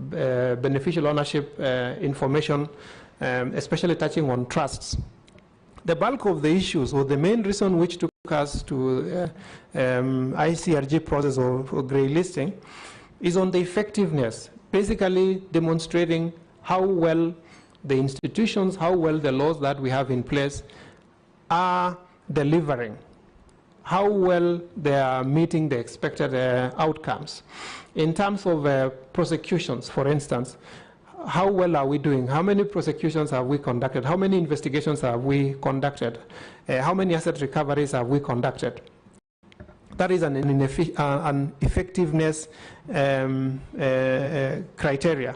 beneficial ownership information, especially touching on trusts. The bulk of the issues, or the main reason which took us to ICRG process or grey listing, is on the effectiveness, basically demonstrating how well the institutions, how well the laws that we have in place are delivering, how well they are meeting the expected outcomes. In terms of prosecutions, for instance, how well are we doing? How many prosecutions have we conducted? How many investigations have we conducted? How many asset recoveries have we conducted? That is an effectiveness criteria.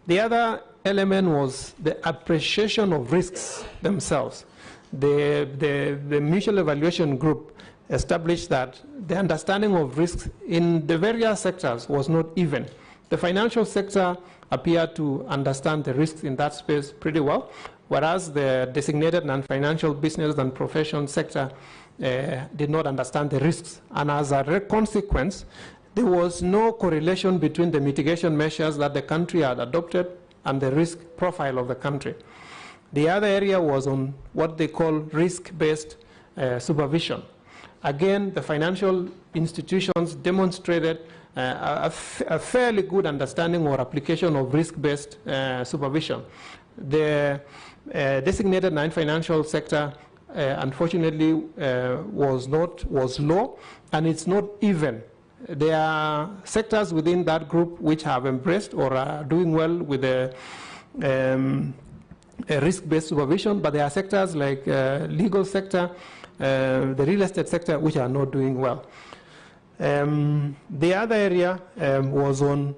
The other element was the appreciation of risks themselves. The mutual evaluation group established that the understanding of risks in the various sectors was not even. The financial sector appeared to understand the risks in that space pretty well, whereas the designated non-financial business and profession sector did not understand the risks. And as a consequence, there was no correlation between the mitigation measures that the country had adopted and the risk profile of the country. The other area was on what they call risk-based supervision. Again, the financial institutions demonstrated a fairly good understanding or application of risk-based supervision. The designated non-financial sector, unfortunately, was low, and it's not even. There are sectors within that group which have embraced or are doing well with the risk-based supervision, but there are sectors like legal sector, the real estate sector, which are not doing well. The other area was on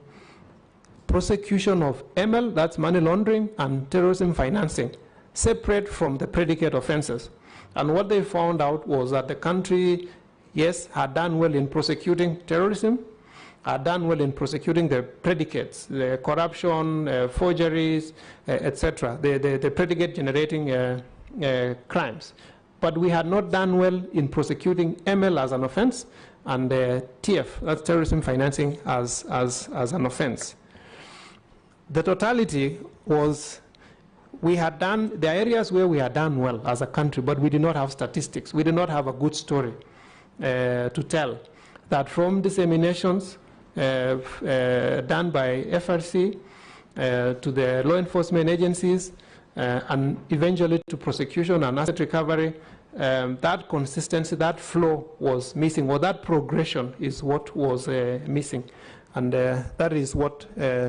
prosecution of ML, that's money laundering, and terrorism financing, separate from the predicate offenses. And what they found out was that the country, yes, had done well in prosecuting terrorism, had done well in prosecuting the predicates, the corruption, forgeries, etc., the predicate generating crimes. But we had not done well in prosecuting ML as an offense and TF, that's terrorism financing, as an offense. The totality was we had done, the areas where we had done well as a country, but we did not have statistics. We did not have a good story to tell. That from disseminations done by FRC to the law enforcement agencies and eventually to prosecution and asset recovery, that consistency, that flow was missing, or that progression is what was missing. And that is what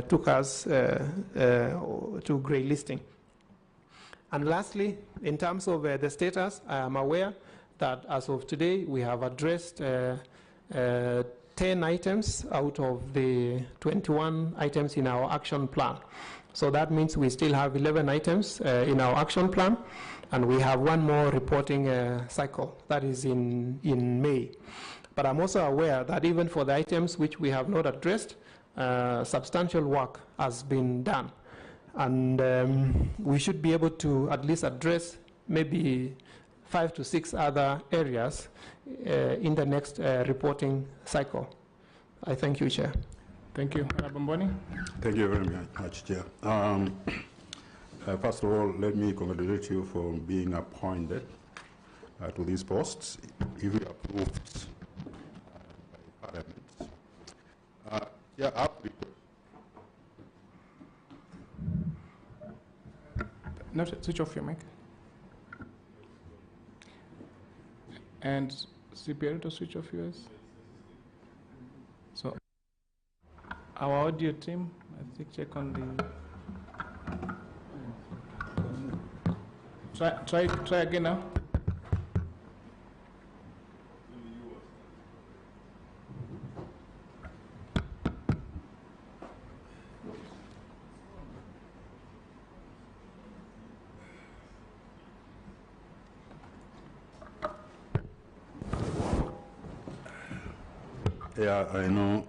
took us to grey listing. And lastly, in terms of the status, I am aware that as of today, we have addressed 10 items out of the 21 items in our action plan. So that means we still have 11 items in our action plan, and we have one more reporting cycle, that is in May. But I'm also aware that even for the items which we have not addressed, substantial work has been done. And we should be able to at least address maybe 5 to 6 other areas in the next reporting cycle. I thank you, Chair. Thank you. Bomboni. Thank you very much, Chair. First of all, let me congratulate you for being appointed to these posts, if you approved by Parliament. Yeah, I have a request. No, switch off your mic. And CPR to switch off yours. So our audio team, I think, check on the. Try again now. Yeah, I know.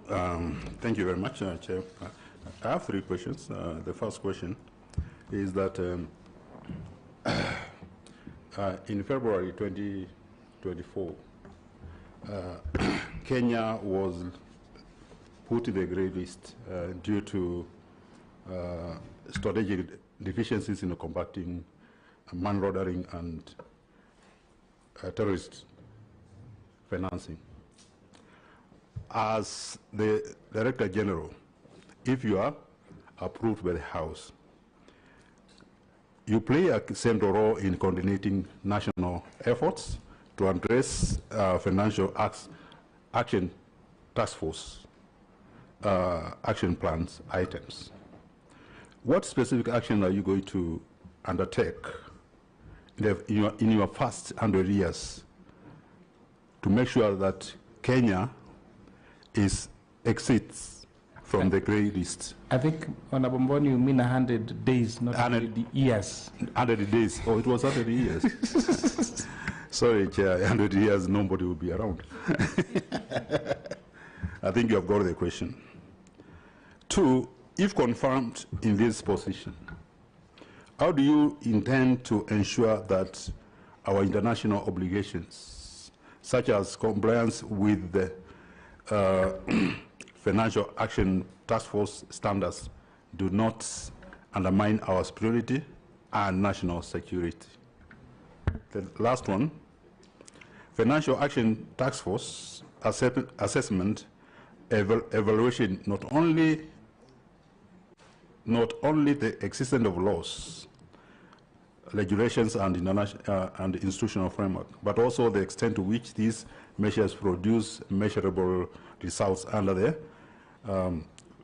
Thank you very much, Chair. I have 3 questions. The first question is that in February 2024, Kenya was put in the grey list due to strategic deficiencies in combating money laundering and terrorist financing. As the Director General, if you are approved by the House, you play a central role in coordinating national efforts to address financial action task force action plans items. What specific action are you going to undertake in your first 100 years to make sure that Kenya exits from the grey list? I think, Honorable Mboni, you mean 100 days, not 100 years. 100 days. Oh, it was 100 years. Sorry, Chair, 100 years, nobody will be around. I think you have got the question. 2, if confirmed in this position, how do you intend to ensure that our international obligations, such as compliance with the Financial Action Task Force standards, do not undermine our security and national security? The last one, Financial Action Task Force assessment evaluation not only the existence of laws, regulations, and institutional framework, but also the extent to which these measures produce measurable results under the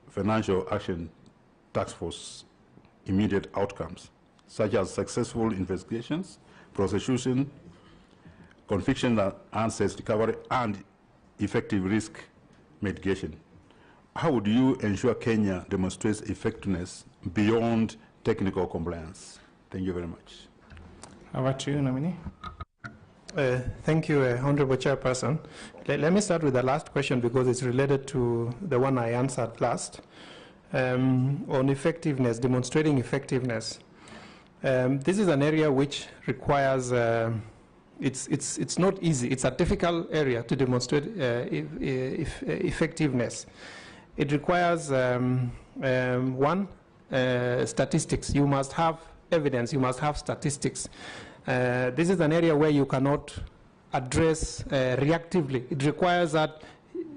Financial Action Task Force immediate outcomes, such as successful investigations, prosecution, conviction and assets recovery, and effective risk mitigation. How would you ensure Kenya demonstrates effectiveness beyond technical compliance? Thank you very much. How about you, nominee? Thank you, Honorable Chairperson. Let me start with the last question because it's related to the one I answered last. On effectiveness, demonstrating effectiveness. This is an area which requires, it's not easy. It's a difficult area to demonstrate effectiveness. It requires, statistics. You must have evidence. You must have statistics. This is an area where you cannot address reactively. It requires that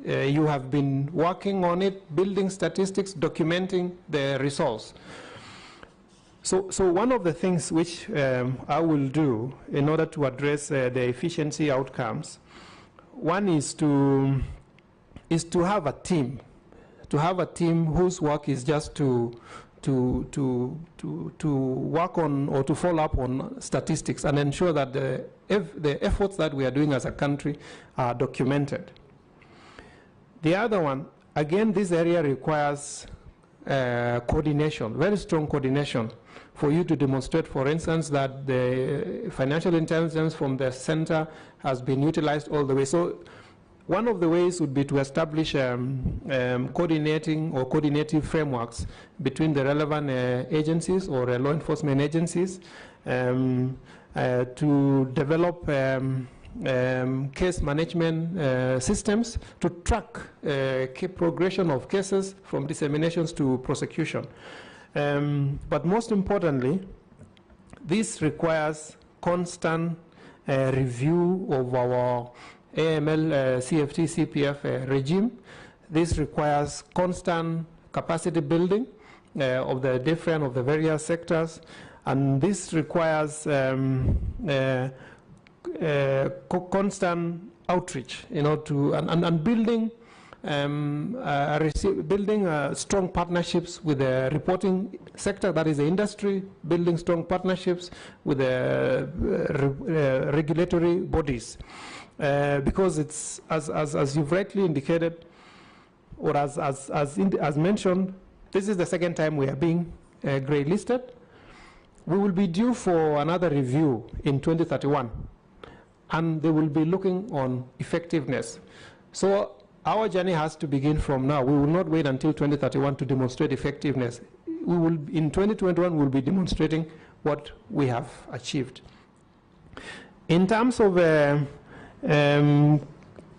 you have been working on it, building statistics, documenting the results. So one of the things which I will do in order to address the efficiency outcomes, one is to have a team, whose work is just to work on or to follow up on statistics and ensure that the efforts that we are doing as a country are documented. The other one, again, this area requires coordination, very strong coordination, for you to demonstrate, for instance, that the financial intelligence from the center has been utilized all the way. So one of the ways would be to establish coordinating or coordinative frameworks between the relevant agencies or law enforcement agencies to develop case management systems to track progression of cases from disseminations to prosecution. But most importantly, this requires constant review of our AML, CFT, CPF regime. This requires constant capacity building of the various sectors, and this requires constant outreach, and building strong partnerships with the reporting sector, that is the industry, building strong partnerships with the regulatory bodies. Because it's, as you've rightly indicated, or as mentioned, this is the second time we are being grey listed. We will be due for another review in 2031, and they will be looking on effectiveness. So our journey has to begin from now. We will not wait until 2031 to demonstrate effectiveness. In 2021, we will be demonstrating what we have achieved. In terms of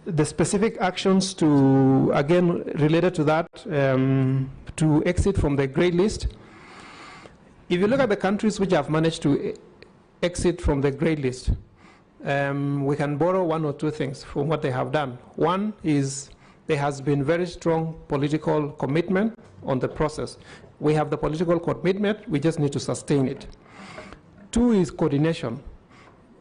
the specific actions to, again, related to that, to exit from the grey list. If you look at the countries which have managed to exit from the grey list, we can borrow one or two things from what they have done. One is there has been very strong political commitment on the process. We have the political commitment, we just need to sustain it. Two is coordination.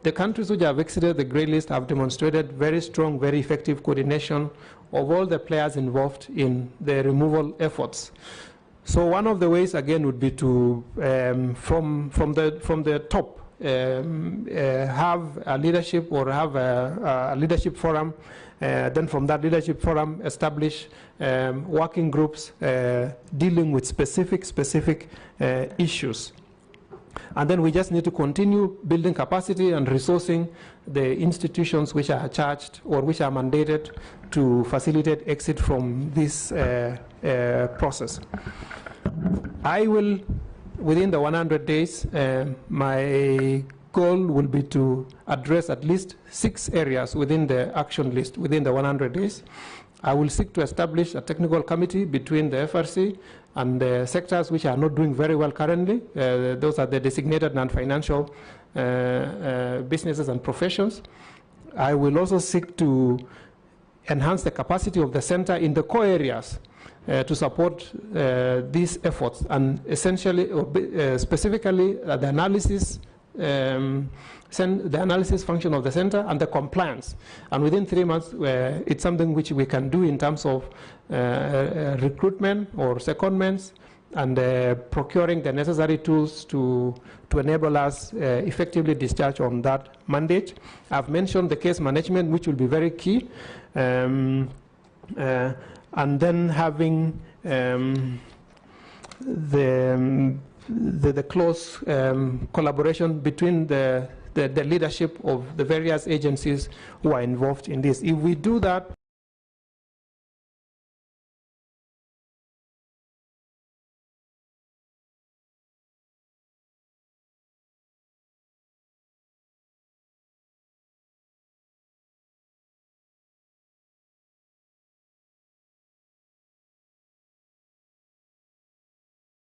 The countries which have exited the grey list have demonstrated very strong, very effective coordination of all the players involved in the removal efforts. So one of the ways, again, would be to, from the top, have a leadership or have a leadership forum, then from that leadership forum establish working groups dealing with specific issues. And then we just need to continue building capacity and resourcing the institutions which are charged or which are mandated to facilitate exit from this process. I will, within the 100 days, my goal will be to address at least 6 areas within the action list within the 100 days. I will seek to establish a technical committee between the FRC and the sectors which are not doing very well currently. Those are the designated non-financial businesses and professions. I will also seek to enhance the capacity of the center in the core areas to support these efforts, and essentially, specifically, the analysis function of the center and the compliance. And within 3 months, it's something which we can do in terms of recruitment or secondments and procuring the necessary tools to enable us effectively discharge on that mandate. I've mentioned the case management, which will be very key. And then having the close collaboration between the leadership of the various agencies who are involved in this. If we do that,